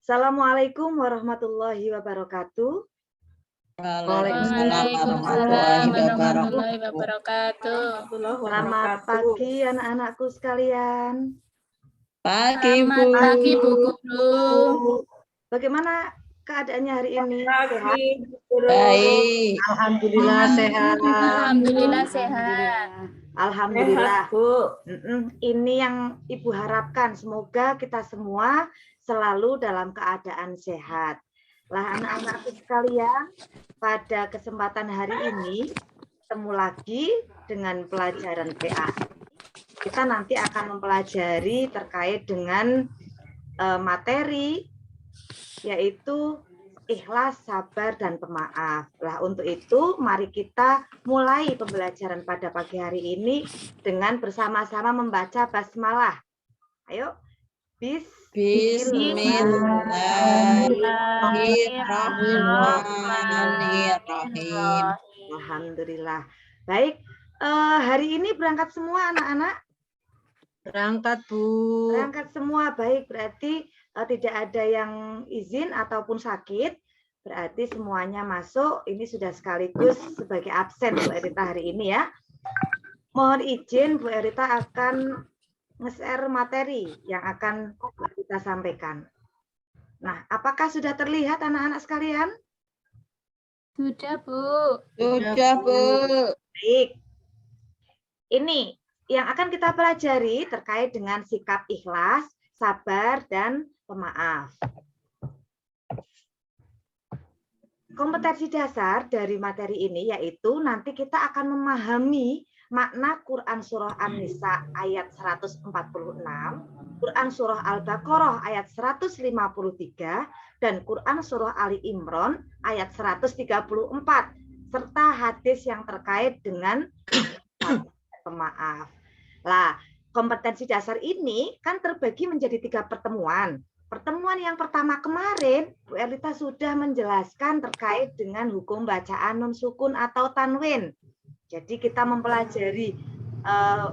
Assalamualaikum warahmatullahi wabarakatuh. Waalaikumsalam warahmatullahi wabarakatuh. Selamat pagi anak-anakku sekalian. Pagi, Bu. Selamat pagi, Bu Guru. Bagaimana keadaannya hari ini? Sehat? Baik. Alhamdulillah sehat. Alhamdulillah sehat. Alhamdulillah. Sehat, Bu. Ini yang Ibu harapkan. Semoga kita semua selalu dalam keadaan sehat. Lah anak-anakku sekalian, pada kesempatan hari ini ketemu lagi dengan pelajaran PA. Kita nanti akan mempelajari terkait dengan materi yaitu ikhlas, sabar, dan pemaaf. Lah untuk itu mari kita mulai pembelajaran pada pagi hari ini dengan bersama-sama membaca basmalah. Ayo. Bismillahirrahmanirrahim. Alhamdulillah. Baik, hari ini berangkat semua anak-anak? Berangkat, Bu. Berangkat semua, baik. Berarti tidak ada yang izin ataupun sakit. Berarti semuanya masuk. Ini sudah sekaligus sebagai absen Bu Erita hari ini ya. Mohon izin Bu Erita akan nge-share materi yang akan kita sampaikan. Nah, apakah sudah terlihat anak-anak sekalian? Sudah, Bu. Sudah, Bu. Baik. Ini yang akan kita pelajari terkait dengan sikap ikhlas, sabar, dan pemaaf. Kompetensi dasar dari materi ini yaitu nanti kita akan memahami makna Quran Surah An-Nisa ayat 146, Quran Surah Al-Baqarah ayat 153, dan Quran Surah Ali Imran ayat 134, serta hadis yang terkait dengan pemaaf. Lah, kompetensi dasar ini kan terbagi menjadi 3 pertemuan. Pertemuan yang pertama kemarin, Bu Erlita sudah menjelaskan terkait dengan hukum bacaan nun sukun atau tanwin. Jadi kita mempelajari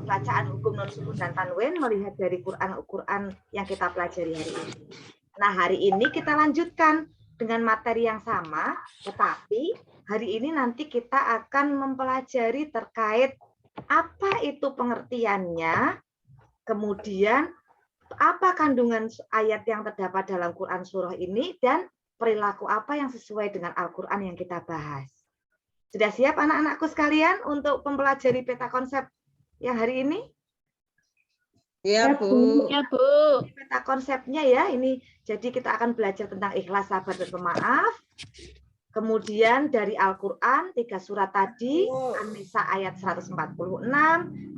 bacaan hukum nun sukun dan tanwin melihat dari Quran yang kita pelajari hari ini. Nah, hari ini kita lanjutkan dengan materi yang sama, tetapi hari ini nanti kita akan mempelajari terkait apa itu pengertiannya, kemudian apa kandungan ayat yang terdapat dalam Quran surah ini, dan perilaku apa yang sesuai dengan Al-Quran yang kita bahas. Sudah siap anak-anakku sekalian untuk mempelajari peta konsep yang hari ini? Ya, Bu. Ya, Bu. Peta konsepnya ya, ini jadi kita akan belajar tentang ikhlas, sabar, dan pemaaf. Kemudian dari Al-Quran, 3 surat tadi, An-Nisa ayat 146,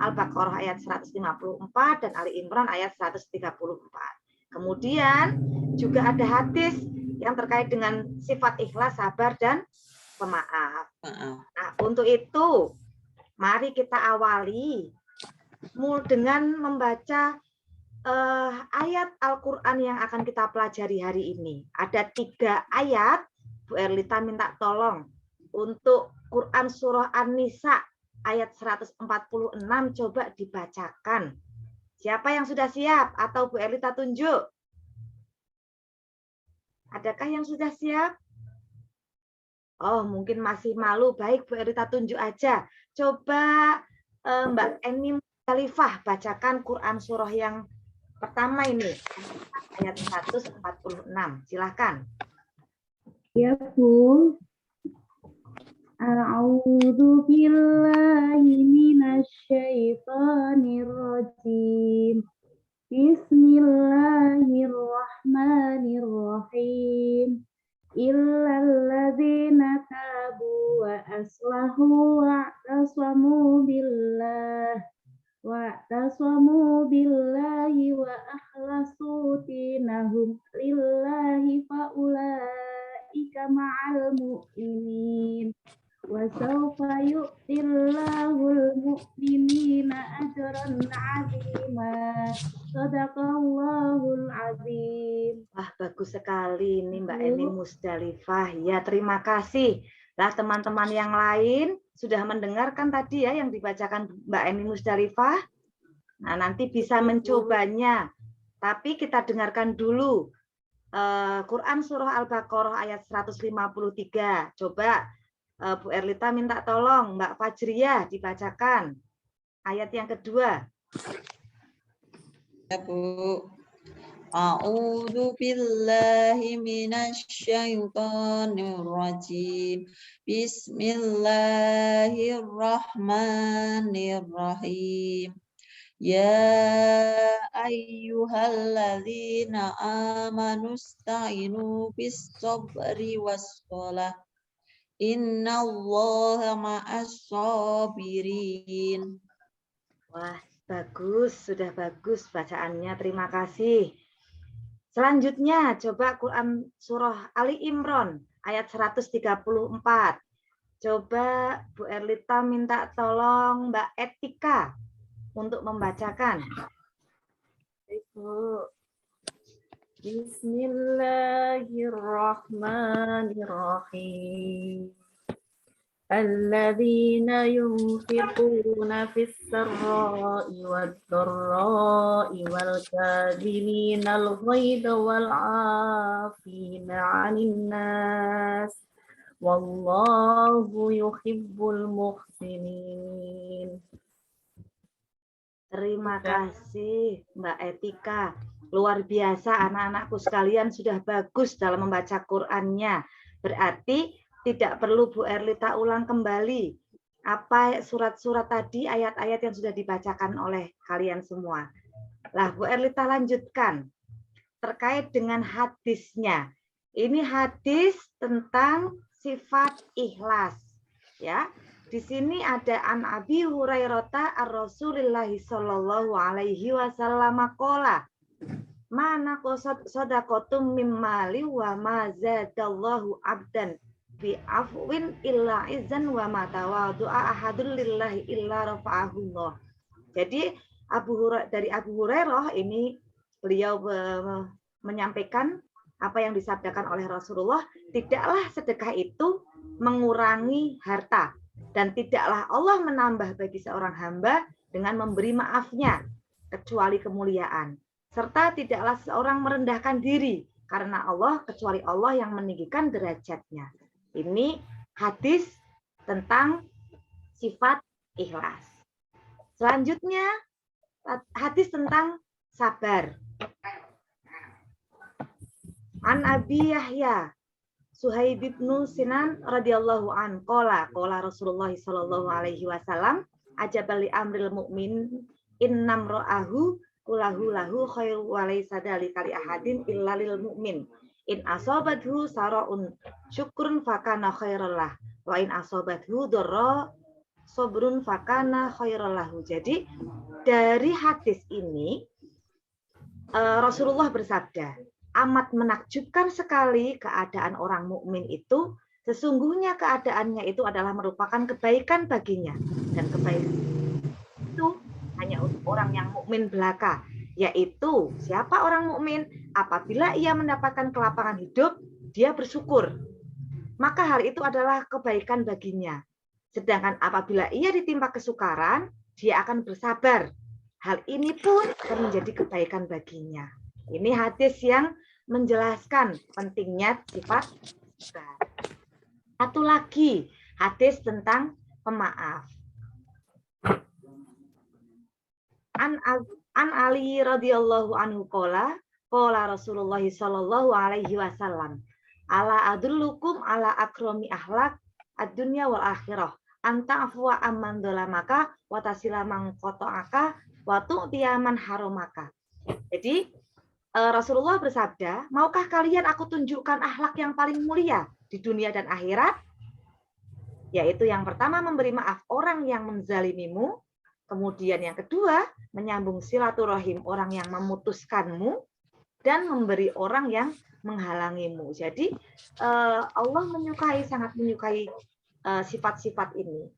Al-Baqarah ayat 154, dan Ali Imran ayat 134. Kemudian juga ada hadis yang terkait dengan sifat ikhlas, sabar, dan pemaaf. Nah, untuk itu, mari kita awali dengan membaca ayat Al-Quran yang akan kita pelajari hari ini. Ada 3 ayat. Bu Erlita minta tolong untuk Quran Surah An-Nisa ayat 146 coba dibacakan. Siapa yang sudah siap? Atau Bu Erlita tunjuk? Adakah yang sudah siap? Oh, mungkin masih malu. Baik, Bu Erlita tunjuk aja. Coba Mbak Eni Musdalifah bacakan Quran Surah yang pertama ini. Ayat 146. Silakan. Ya, Bu. A'udzu billahi minasy syaithanir rajim. Bismillahirrahmanirrahim. Illal ladzina tabu wa aslahu wa'tasamu billahi wa akhlasu dinahum lillahi faulaika ma'al mu'minin wa sawfa yu'tillahul mu'minina ajran 'azima. Shadaqallahul 'azim. Wah, bagus sekali ini Mbak Eni Musdalifah. Ya, terima kasih. Lah teman-teman yang lain sudah mendengarkan tadi ya yang dibacakan Mbak Eni Musdalifah. Nah, nanti bisa mencobanya Tapi kita dengarkan dulu Quran Surah Al-Baqarah ayat 153. Coba Bu Erlita minta tolong Mbak Fajriyah dibacakan ayat yang kedua. Ya, Bu. A'udzu billahi minasyaitonir rajim. Bismillahirrahmanirrahim. Ya ayyuhalladzina amanu ista'inu bis sabri was shalah. Innallaha ma'as sabirin. Wah, bagus, sudah bagus bacaannya. Terima kasih. Selanjutnya, coba Quran Surah Ali Imran ayat 134. Coba Bu Erlita minta tolong Mbak Etika untuk membacakan. Ibu. Bismillahirrahmanirrahim. Alladzina yunfiquna fis sarra'i wad dharra'i wal kadhiminal ghaidha wal 'afina 'anil nas wallahu yuhibbul muhsinin. Terima kasih Mbak Etika. Luar biasa anak-anakku sekalian sudah bagus dalam membaca Qur'annya. Berarti tidak perlu Bu Erlita ulang kembali apa surat-surat tadi, ayat-ayat yang sudah dibacakan oleh kalian semua. Lah Bu Erlita lanjutkan terkait dengan hadisnya. Ini hadis tentang sifat ikhlas, ya. Di sini ada an Abi Hurairah ar-Rasulillahi sallallahu alaihi wasallam qala mana qasad sadaqatum mimmali wa ma zadallahu abdan bi afwin illa izan wa ma tawadu'a ahadul lillahi illa rafa'ahullah. Jadi dari Abu Hurairah ini beliau menyampaikan apa yang disabdakan oleh Rasulullah, tidaklah sedekah itu mengurangi harta dan tidaklah Allah menambah bagi seorang hamba dengan memberi maafnya kecuali kemuliaan, serta tidaklah seorang merendahkan diri karena Allah kecuali Allah yang meninggikan derajatnya. Ini hadis tentang sifat ikhlas. Selanjutnya hadis tentang sabar. An Abi Yahya Suhaib bin Sinan radhiyallahu an qala Rasulullah sallallahu alaihi wasallam ajabali amril mukmin innam ra'ahu kulahu lahu khairu wa laysa dzalika li ahadin illa lil mukmin in asabathu saraun syukrun fakana khairallah wa in asabathu dharra sabrun fakana khairallahu. Jadi dari hadis ini Rasulullah bersabda, amat menakjubkan sekali keadaan orang mukmin itu, sesungguhnya keadaannya itu adalah merupakan kebaikan baginya, dan kebaikan itu hanya untuk orang yang mukmin belaka, yaitu siapa orang mukmin apabila ia mendapatkan kelapangan hidup, dia bersyukur, maka hal itu adalah kebaikan baginya. Sedangkan apabila ia ditimpa kesukaran, dia akan bersabar. Hal ini pun akan menjadi kebaikan baginya. Ini hadis yang menjelaskan pentingnya sifat sabar. Satu lagi, hadis tentang pemaaf. An Ali radhiyallahu anhu qala Rasulullah sallallahu alaihi wasallam, ala adullukum ala akrami akhlak ad-dunya wal akhirah, anta afwa amman dolamaka wa tasila man qata'aka wa tu'tiya man haramaka. Jadi Rasulullah bersabda, maukah kalian aku tunjukkan akhlak yang paling mulia di dunia dan akhirat? Yaitu yang pertama memberi maaf orang yang menzalimimu, kemudian yang kedua menyambung silaturahim orang yang memutuskanmu, dan memberi orang yang menghalangimu. Jadi Allah sangat menyukai sifat-sifat ini.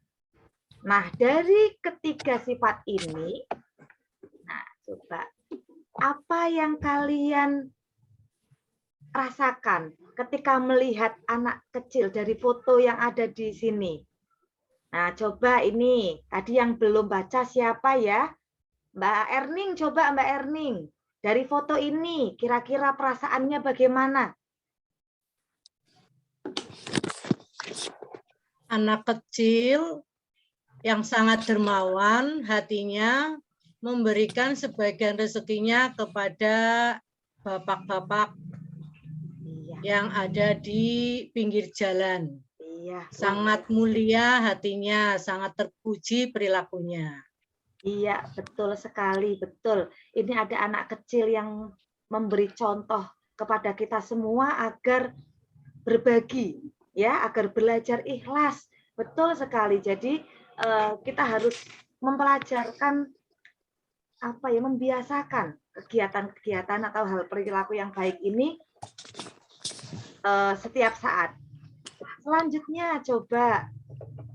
Nah, dari ketiga sifat ini, nah coba apa yang kalian rasakan ketika melihat anak kecil dari foto yang ada di sini? Nah, coba ini, tadi yang belum baca siapa ya? Mbak Erning, coba Mbak Erning. Dari foto ini, kira-kira perasaannya bagaimana? Anak kecil yang sangat dermawan hatinya memberikan sebagian rezekinya kepada bapak-bapak Iya, yang ada di pinggir jalan. iya. Sangat mulia hatinya, sangat terpuji perilakunya. Iya, betul sekali, betul. Ini ada anak kecil yang memberi contoh kepada kita semua agar berbagi, ya, agar belajar ikhlas. Betul sekali. Jadi kita harus mempelajarkan apa ya, membiasakan kegiatan-kegiatan atau hal perilaku yang baik ini setiap saat. Selanjutnya coba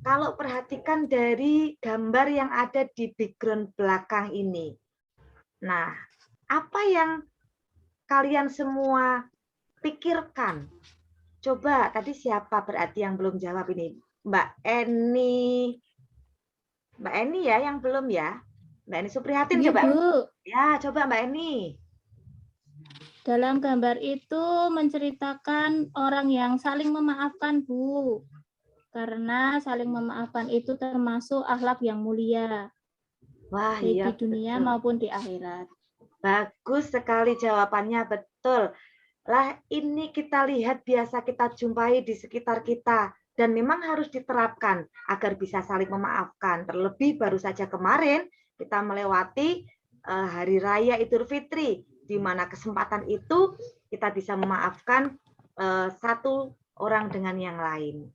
kalau perhatikan dari gambar yang ada di background belakang ini. Nah, apa yang kalian semua pikirkan? Coba, tadi siapa berarti yang belum jawab ini? Mbak Eni. Mbak Eni ya yang belum ya? Mbak Eni Suprihatin Iya, coba. Bu. Ya, coba Mbak Eni. Dalam gambar itu menceritakan orang yang saling memaafkan, Bu. Karena saling memaafkan itu termasuk akhlak yang mulia, Wah, baik iya di dunia betul. maupun di akhirat. Bagus sekali jawabannya, betul. Lah ini kita lihat biasa kita jumpai di sekitar kita dan memang harus diterapkan agar bisa saling memaafkan. Terlebih baru saja kemarin kita melewati Hari Raya Idul Fitri, di mana kesempatan itu kita bisa memaafkan satu orang dengan yang lain.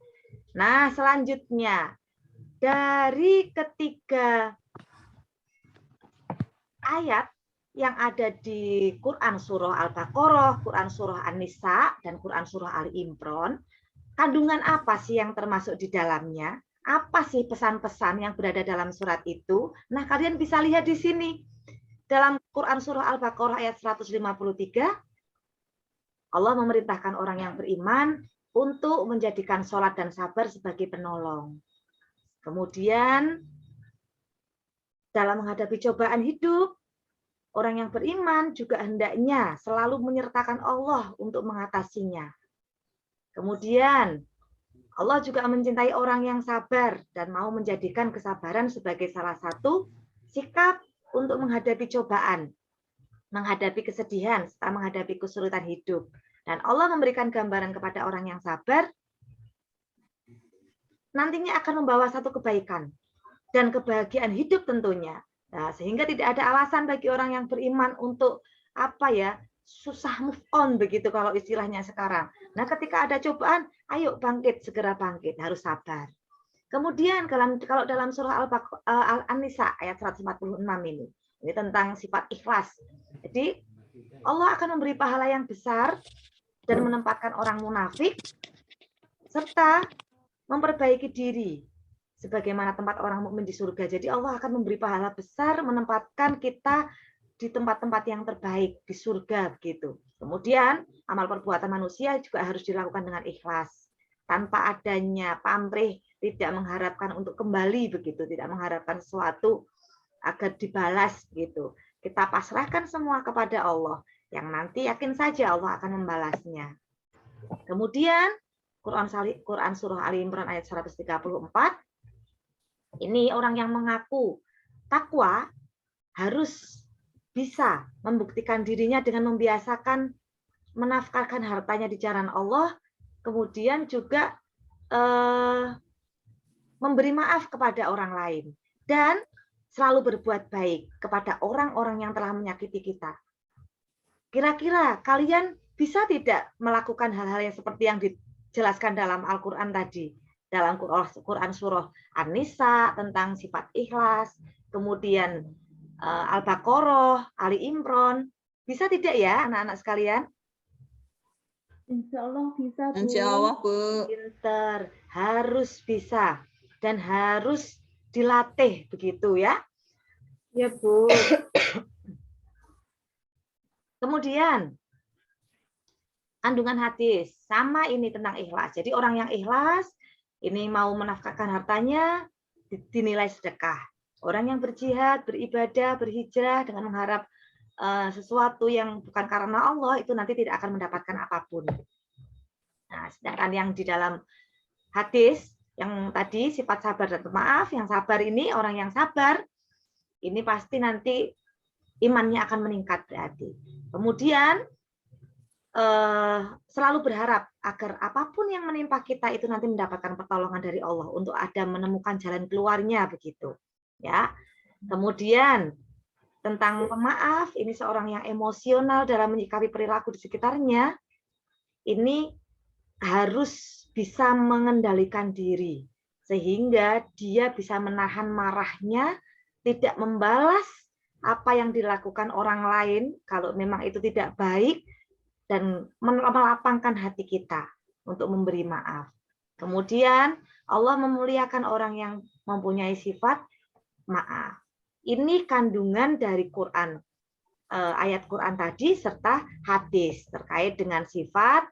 Nah, selanjutnya dari ketiga ayat yang ada di Quran Surah Al-Baqarah, Quran Surah An-Nisa, dan Quran Surah Ali Imran, kandungan apa sih yang termasuk di dalamnya? Apa sih pesan-pesan yang berada dalam surat itu? Nah, kalian bisa lihat di sini. Dalam Quran Surah Al-Baqarah ayat 153, Allah memerintahkan orang yang beriman untuk menjadikan sholat dan sabar sebagai penolong. Kemudian, dalam menghadapi cobaan hidup, orang yang beriman juga hendaknya selalu menyertakan Allah untuk mengatasinya. Kemudian, Allah juga mencintai orang yang sabar dan mau menjadikan kesabaran sebagai salah satu sikap untuk menghadapi cobaan, menghadapi kesedihan, serta menghadapi kesulitan hidup. Dan Allah memberikan gambaran kepada orang yang sabar, nantinya akan membawa satu kebaikan dan kebahagiaan hidup tentunya. Nah, sehingga tidak ada alasan bagi orang yang beriman untuk susah move on begitu kalau istilahnya sekarang. Nah, ketika ada cobaan, ayo bangkit, segera bangkit, harus sabar. Kemudian kalau dalam surah An-Nisa ayat 146 ini tentang sifat ikhlas. Jadi Allah akan memberi pahala yang besar dan menempatkan orang munafik serta memperbaiki diri sebagaimana tempat orang mukmin di surga. Jadi Allah akan memberi pahala besar menempatkan kita di tempat-tempat yang terbaik di surga begitu. Kemudian amal perbuatan manusia juga harus dilakukan dengan ikhlas, tanpa adanya pamrih, tidak mengharapkan untuk kembali begitu, tidak mengharapkan sesuatu agar dibalas begitu. Kita pasrahkan semua kepada Allah yang nanti yakin saja Allah akan membalasnya. Kemudian Quran Surah Ali Imran ayat 134, ini orang yang mengaku takwa harus bisa membuktikan dirinya dengan membiasakan menafkahkan hartanya di jalan Allah, kemudian juga memberi maaf kepada orang lain, dan selalu berbuat baik kepada orang-orang yang telah menyakiti kita. Kira-kira kalian bisa tidak melakukan hal-hal yang seperti yang dijelaskan dalam Al-Quran tadi? Dalam Quran Surah An-Nisa tentang sifat ikhlas, kemudian Al-Baqarah, Ali Imran. Bisa tidak ya anak-anak sekalian? Insya Allah bisa, Bu. Insya Allah, Bu. Pinter, harus bisa dan harus dilatih begitu ya. Ya, Bu. Kemudian kandungan hadis sama ini tentang ikhlas. Jadi orang yang ikhlas ini mau menafkahkan hartanya dinilai sedekah. Orang yang berjihad, beribadah, berhijrah dengan mengharap sesuatu yang bukan karena Allah, itu nanti tidak akan mendapatkan apapun. Nah, sedangkan yang di dalam hadis yang tadi sifat sabar dan pemaaf, yang sabar ini orang yang sabar ini pasti nanti imannya akan meningkat berarti. Kemudian selalu berharap agar apapun yang menimpa kita itu nanti mendapatkan pertolongan dari Allah untuk ada menemukan jalan keluarnya begitu. Ya. Kemudian tentang pemaaf, ini seorang yang emosional dalam menyikapi perilaku di sekitarnya, ini harus bisa mengendalikan diri sehingga dia bisa menahan marahnya, tidak membalas apa yang dilakukan orang lain kalau memang itu tidak baik, dan melapangkan hati kita untuk memberi maaf. Kemudian Allah memuliakan orang yang mempunyai sifat maaf. Ini kandungan dari Quran, ayat Quran tadi serta hadis terkait dengan sifat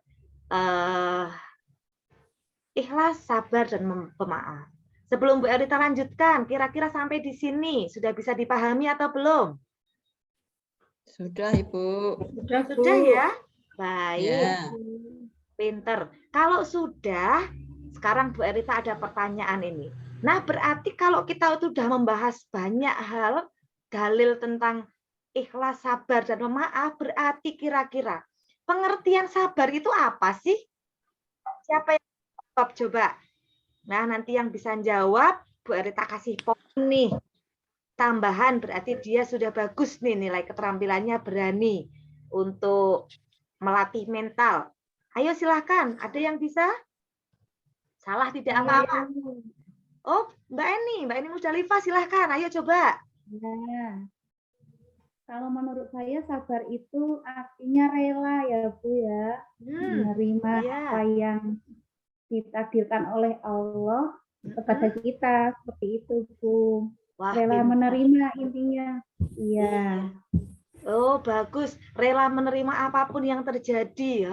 ikhlas, sabar, dan pemaaf. Sebelum Bu Erita lanjutkan, kira-kira sampai di sini sudah bisa dipahami atau belum? Sudah, Ibu. Sudah ya? Baik. Ya. Pinter. Kalau sudah, sekarang Bu Erita ada pertanyaan ini. Nah, berarti kalau kita sudah membahas banyak hal, dalil tentang ikhlas, sabar, dan pemaaf, berarti kira-kira pengertian sabar itu apa sih? Siapa yang jawab coba? Nah, nanti yang bisa jawab, Bu Erita kasih poin nih. Tambahan berarti dia sudah bagus nih, nilai keterampilannya berani untuk melatih mental. Ayo silahkan, ada yang bisa? Salah tidak apa-apa. Oh, Mbak Eni Musdalifah silahkan, ayo coba. Ya. Kalau menurut saya sabar itu artinya rela ya Bu ya, menerima apa yang ditakdirkan oleh Allah kepada kita, seperti itu Bu. Wah, Rela menerima intinya. Iya. Oh, bagus. Rela menerima apapun yang terjadi.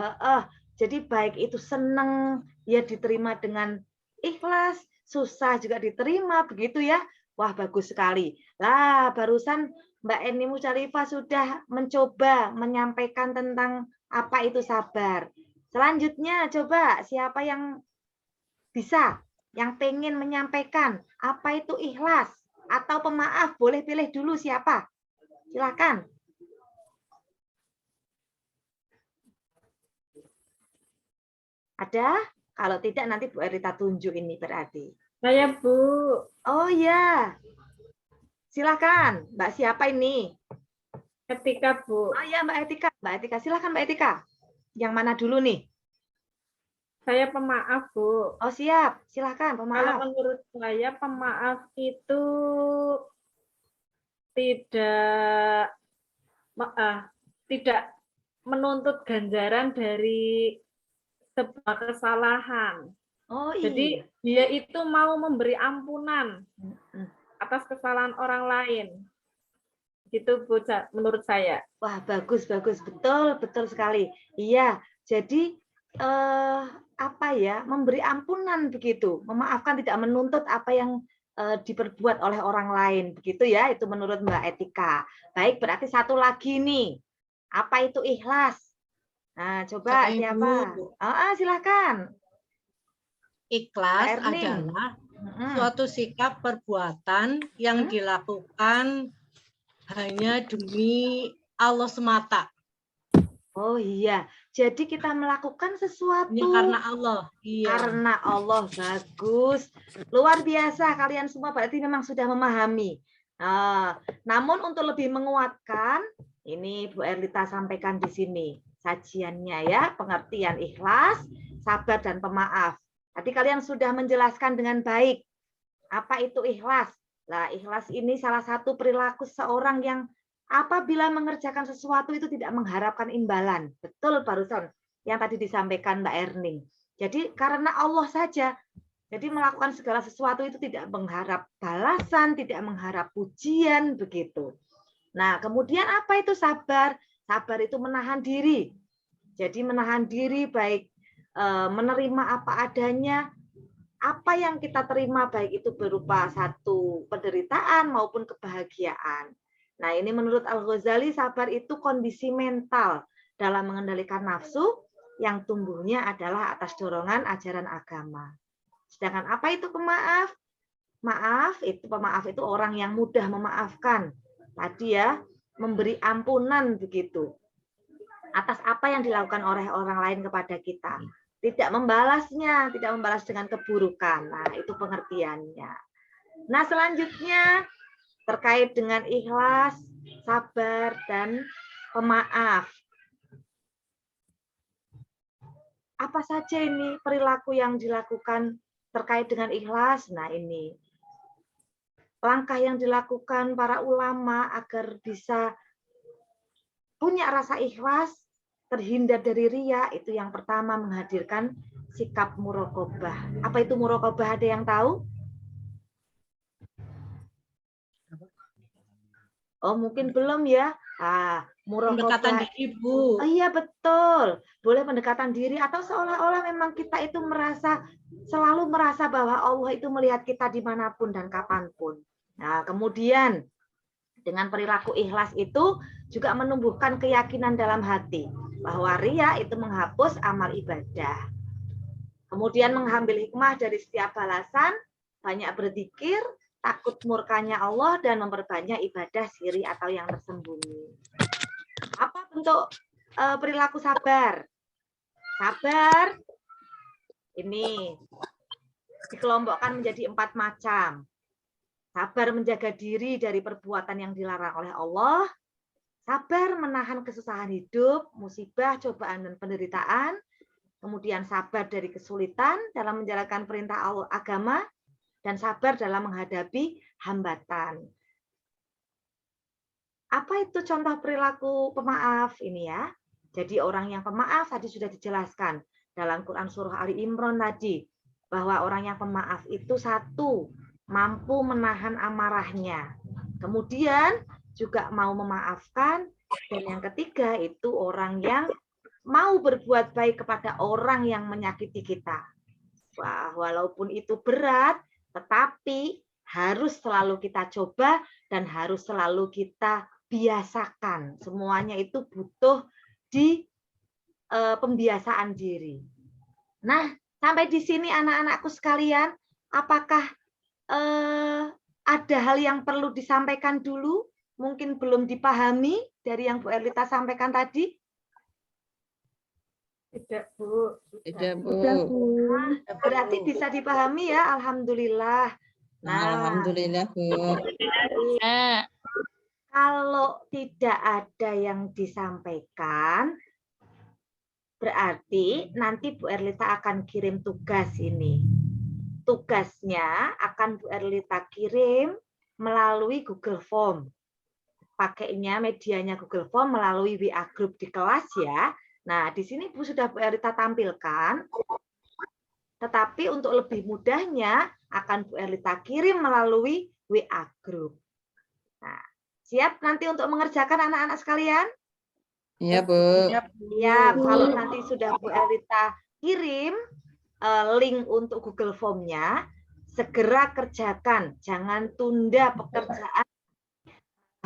Jadi baik itu senang ya diterima dengan ikhlas, susah juga diterima, begitu ya. Wah, bagus sekali. Lah, barusan Mbak Eni Musdalifah sudah mencoba menyampaikan tentang apa itu sabar. Selanjutnya coba siapa yang bisa, yang pengen menyampaikan apa itu ikhlas atau pemaaf, boleh pilih dulu siapa. Silakan. Ada? Kalau tidak nanti Bu Erita tunjuk ini berarti. Saya Bu. Oh ya. Silakan. Mbak siapa ini? Etika Bu. Oh ya Mbak Etika. Mbak Etika, silakan Mbak Etika. Yang mana dulu nih? Saya pemaaf Bu. Oh siap. Silakan pemaaf. Kalau menurut saya pemaaf itu tidak menuntut ganjaran dari sebuah kesalahan. Oh iya. Jadi dia itu mau memberi ampunan atas kesalahan orang lain. Gitu Bu, menurut saya. Wah, bagus, betul sekali. Iya, jadi apa ya, memberi ampunan begitu, memaafkan, tidak menuntut apa yang diperbuat oleh orang lain, begitu ya, itu menurut Mbak Etika. Baik, berarti satu lagi nih, apa itu ikhlas? Nah, coba siapa? Silakan. Ikhlas adalah suatu sikap perbuatan yang dilakukan hanya demi Allah semata. Oh iya, jadi kita melakukan sesuatu karena Allah. Iya. Karena Allah, bagus. Luar biasa, kalian semua berarti memang sudah memahami. Namun untuk lebih menguatkan, ini Bu Erlita sampaikan di sini sajiannya ya, pengertian ikhlas, sabar, dan pemaaf. Tadi kalian sudah menjelaskan dengan baik apa itu ikhlas. Nah, ikhlas ini salah satu perilaku seorang yang apabila mengerjakan sesuatu itu tidak mengharapkan imbalan. Betul barusan yang tadi disampaikan Mbak Erning. Jadi karena Allah saja. Jadi melakukan segala sesuatu itu tidak mengharap balasan, tidak mengharap pujian, begitu. Nah, kemudian apa itu sabar? Sabar itu menahan diri. Jadi menahan diri baik menerima apa adanya, apa yang kita terima baik itu berupa satu penderitaan maupun kebahagiaan. Nah, ini menurut Al-Ghazali, sabar itu kondisi mental dalam mengendalikan nafsu yang tumbuhnya adalah atas dorongan ajaran agama. Sedangkan apa itu pemaaf? Pemaaf itu orang yang mudah memaafkan. Tadi ya, memberi ampunan begitu. Atas apa yang dilakukan oleh orang lain kepada kita. Tidak membalasnya, tidak membalas dengan keburukan. Nah, itu pengertiannya. Nah, selanjutnya terkait dengan ikhlas, sabar, dan pemaaf. Apa saja ini perilaku yang dilakukan terkait dengan ikhlas? Nah, ini langkah yang dilakukan para ulama agar bisa punya rasa ikhlas, terhindar dari riya, itu yang pertama menghadirkan sikap muraqabah. Apa itu muraqabah? Ada yang tahu? Oh, mungkin belum ya. Pendekatan Muraqabah. diri, Bu. Oh, iya, betul. Boleh pendekatan diri atau seolah-olah memang kita itu selalu merasa bahwa Allah itu melihat kita dimanapun dan kapanpun. Nah, kemudian dengan perilaku ikhlas itu juga menumbuhkan keyakinan dalam hati bahwa riya itu menghapus amal ibadah. Kemudian mengambil hikmah dari setiap balasan, banyak berzikir, takut murkanya Allah, dan memperbanyak ibadah siri atau yang tersembunyi. Apa bentuk perilaku sabar? Sabar ini dikelompokkan menjadi 4 macam. Sabar menjaga diri dari perbuatan yang dilarang oleh Allah. Sabar menahan kesusahan hidup, musibah, cobaan, dan penderitaan. Kemudian sabar dari kesulitan dalam menjalankan perintah Allah, agama. Dan sabar dalam menghadapi hambatan. Apa itu contoh perilaku pemaaf ini ya? Jadi orang yang pemaaf tadi sudah dijelaskan dalam Quran surah Ali Imran tadi. Bahwa orang yang pemaaf itu satu, mampu menahan amarahnya. Kemudian juga mau memaafkan. Dan yang ketiga itu orang yang mau berbuat baik kepada orang yang menyakiti kita. Wah, walaupun itu berat, tetapi harus selalu kita coba dan harus selalu kita biasakan. Semuanya itu butuh di pembiasaan diri. Nah, sampai di sini anak-anakku sekalian, apakah ada hal yang perlu disampaikan dulu? Mungkin belum dipahami dari yang Bu Erlita sampaikan tadi? Tidak, Bu. Tidak, Bu. Berarti bisa dipahami ya, alhamdulillah. Nah, Alhamdulillah, Bu. Kalau tidak ada yang disampaikan, berarti nanti Bu Erlita akan kirim tugas ini. Tugasnya akan Bu Erlita kirim melalui Google Form. Pakainya medianya Google Form melalui WA Group di kelas ya. Nah, di sini Bu sudah Bu Erlita tampilkan. Tetapi untuk lebih mudahnya akan Bu Erlita kirim melalui WA Group. Nah, siap nanti untuk mengerjakan anak-anak sekalian? Iya, Bu. Siap. Kalau nanti sudah Bu Erlita kirim link untuk Google Form-nya, segera kerjakan. Jangan tunda pekerjaan,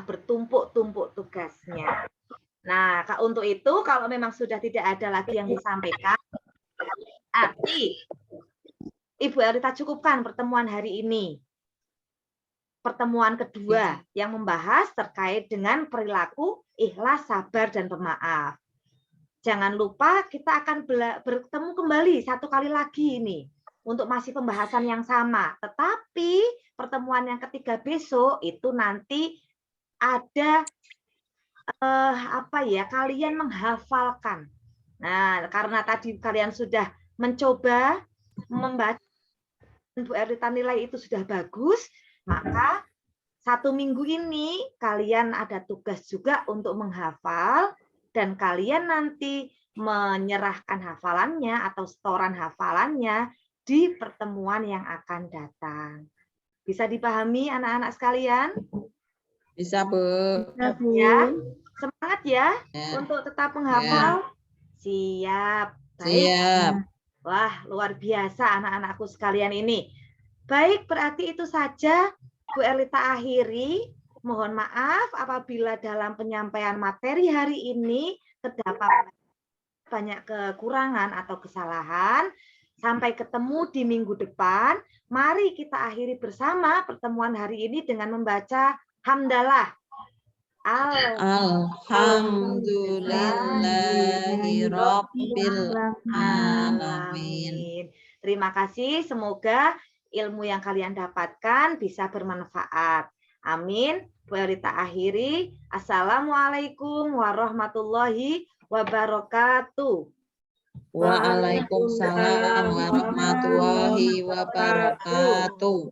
bertumpuk-tumpuk tugasnya. Nah, untuk itu kalau memang sudah tidak ada lagi yang disampaikan, arti Ibu Erlita cukupkan pertemuan hari ini. Pertemuan kedua yang membahas terkait dengan perilaku ikhlas, sabar, dan pemaaf. Jangan lupa kita akan bertemu kembali satu kali lagi ini untuk masih pembahasan yang sama. Tetapi pertemuan yang ketiga besok itu nanti ada kalian menghafalkan. Nah, karena tadi kalian sudah mencoba membaca, Bu Erlita nilai itu sudah bagus, maka 1 minggu ini kalian ada tugas juga untuk menghafal dan kalian nanti menyerahkan hafalannya atau setoran hafalannya di pertemuan yang akan datang. Bisa dipahami anak-anak sekalian? Bisa, Bu. Ya, semangat ya untuk tetap menghafal. Siap. Baik. Siap. Wah, luar biasa anak-anakku sekalian ini. Baik, berarti itu saja Bu Erlita akhiri Mohon maaf apabila dalam penyampaian materi hari ini terdapat banyak kekurangan atau kesalahan. Sampai ketemu di minggu depan. Mari kita akhiri bersama pertemuan hari ini dengan membaca hamdalah. Alhamdulillahirabbil alamin. Terima kasih. Semoga ilmu yang kalian dapatkan bisa bermanfaat. Amin. Boleh kita akhiri. Assalamualaikum warahmatullahi wabarakatuh. Waalaikumsalam warahmatullahi wabarakatuh.